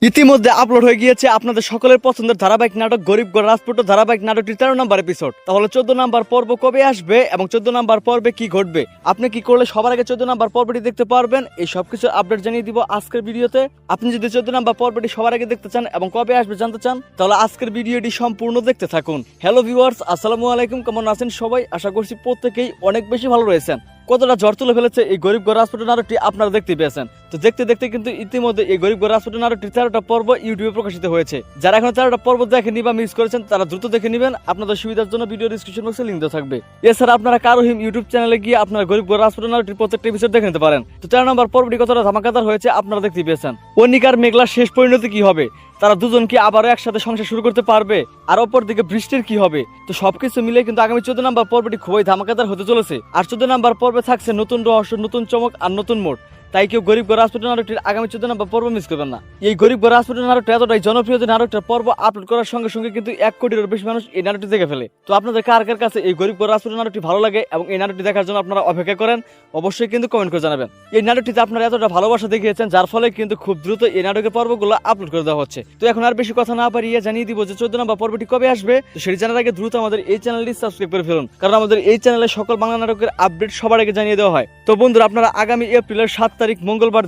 ইতিমধ্যে আপলোড হয়ে গিয়েছে আপনাদের সকলের পছন্দের ধারাবাহিক নাটক গরিব ঘর রাজপুত্র ধারাবাহিক নাটকটির 13 নম্বর এপিসোড। তাহলে 14 নম্বর পর্ব কবে আসবে এবং 14 নম্বর পর্বে কি ঘটবে, আপনি কি করলে সবার আগে 14 নম্বর পর্বটি দেখতে পারবেন, এই সবকিছু আপডেট জানিয়ে দিব আজকের ভিডিওতে। আপনি যদি 14 নম্বর পর্বটি সবার আগে দেখতে চান এবং কবে আসবে জানতে চান, তাহলে আজকের ভিডিওটি সম্পূর্ণ দেখতে থাকুন। হ্যালো ভিউয়ার্স, আসসালামু আলাইকুম, কেমন আছেন সবাই? আশা করছি প্রত্যেকেই অনেক বেশি ভালো রয়েছেন। কতটা ঝড় তুলে ফেলেছে এই গরিব ঘর রাজপুত্র নাটকটি আপনারা দেখতে পেয়েছেন। তো দেখতে দেখতে কিন্তু ইতিমধ্যে এই গরিব ঘর রাজপুত্র নাটকটি 13টা পর্ব ইউটিউবে প্রকাশিত হয়েছে। যারা এখন 13টা পর্ব দেখেনি বা মিস করেছেন তারা দ্রুত দেখে নেবেন, আপনাদের সুবিধার জন্য ভিডিও ডিসক্রিপশন বক্সে লিংক দেওয়া থাকবে। এছাড়া আপনারা কারোহিম ইউটিউব চ্যানেলে গিয়ে আপনারা গরিব ঘর রাজপুত্র নাটকটির প্রত্যেকটা এপিসোড দেখে নিতে পারেন। তো 13 নম্বর পর্বটি কতটা ধামাকাদার হয়েছে আপনারা দেখতে পেয়েছেন। অনিকার মেঘলার শেষ পরিণতি কি হবে, তারা দুজন কি আবারও একসাথে সংসার শুরু করতে পারবে, আর অপর দিকে বৃষ্টির কি হবে, তো সবকিছু মিলে কিন্তু আগামী 14 নম্বর পর্বটি খুবই ধামাকাদার হতে চলেছে। আর 14 নম্বর পর্বে থাকছে নতুন রহস্য, নতুন চমক আর নতুন মোড়। তাই কেউ গরিব ঘর রাজপুত্র নাটকটির আগামী 14 নম্বর পর্ব মিস করবেন না। এই গরিব ঘর রাজপুত্র নাটকটা এতটাই জনপ্রিয় যে নাটকটার পর্ব আপলোড করার সঙ্গে সঙ্গে কিন্তু 1 কোটিরও বেশি মানুষ এই নাটকটি দেখে ফেলে। তো আপনাদের কার কার কাছে এই গরিব ঘর রাজপুত্র নাটকটি ভালো লাগে এবং এই নাটকটি দেখার জন্য আপনারা অপেক্ষা করেন, অবশ্যই কিন্তু কমেন্ট করে জানাবেন। এই নাটকটিতে আপনারা এতটা ভালোবাসা দেখিয়েছেন যার ফলে কিন্তু খুব দ্রুত এই নাটকের পর্বগুলো আপলোড করে দেওয়া হচ্ছে। তো এখন আর বেশি কথা না পারিয়ে জানিয়ে দিব যে 14 নম্বর পর্বটি কবে আসবে। তো সেটি জানার আগে দ্রুত আমাদের এই চ্যানেলটি সাবস্ক্রাইব করে ফেলুন, কারণ আমাদের এই চ্যানেলে সকল বাংলা নাটকের আপডেট সবার আগে জানিয়ে দেওয়া হয়। তো বন্ধুরা, আপনারা আগামী এপ্রিলের 7 তারিখ মঙ্গলবার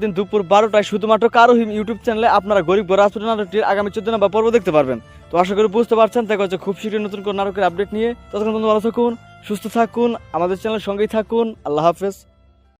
দিন দুপুর 12টায় শুধুমাত্র কারোহিম ইউটিউব চ্যানেলে আপনারা গরিব ঘর রাজপুত্র নাটকটির আগামী 14 নম্বর পর্ব দেখতে পারবেন। তো আশা করি বুঝতে পারছেন। দেখা হচ্ছে খুব শীঘ্রই নতুন কোন নাটকের আপডেট নিয়ে। ততক্ষণ ভালো থাকুন, সুস্থ থাকুন, আমাদের চ্যানেলের সঙ্গেই থাকুন। আল্লাহ হাফেজ।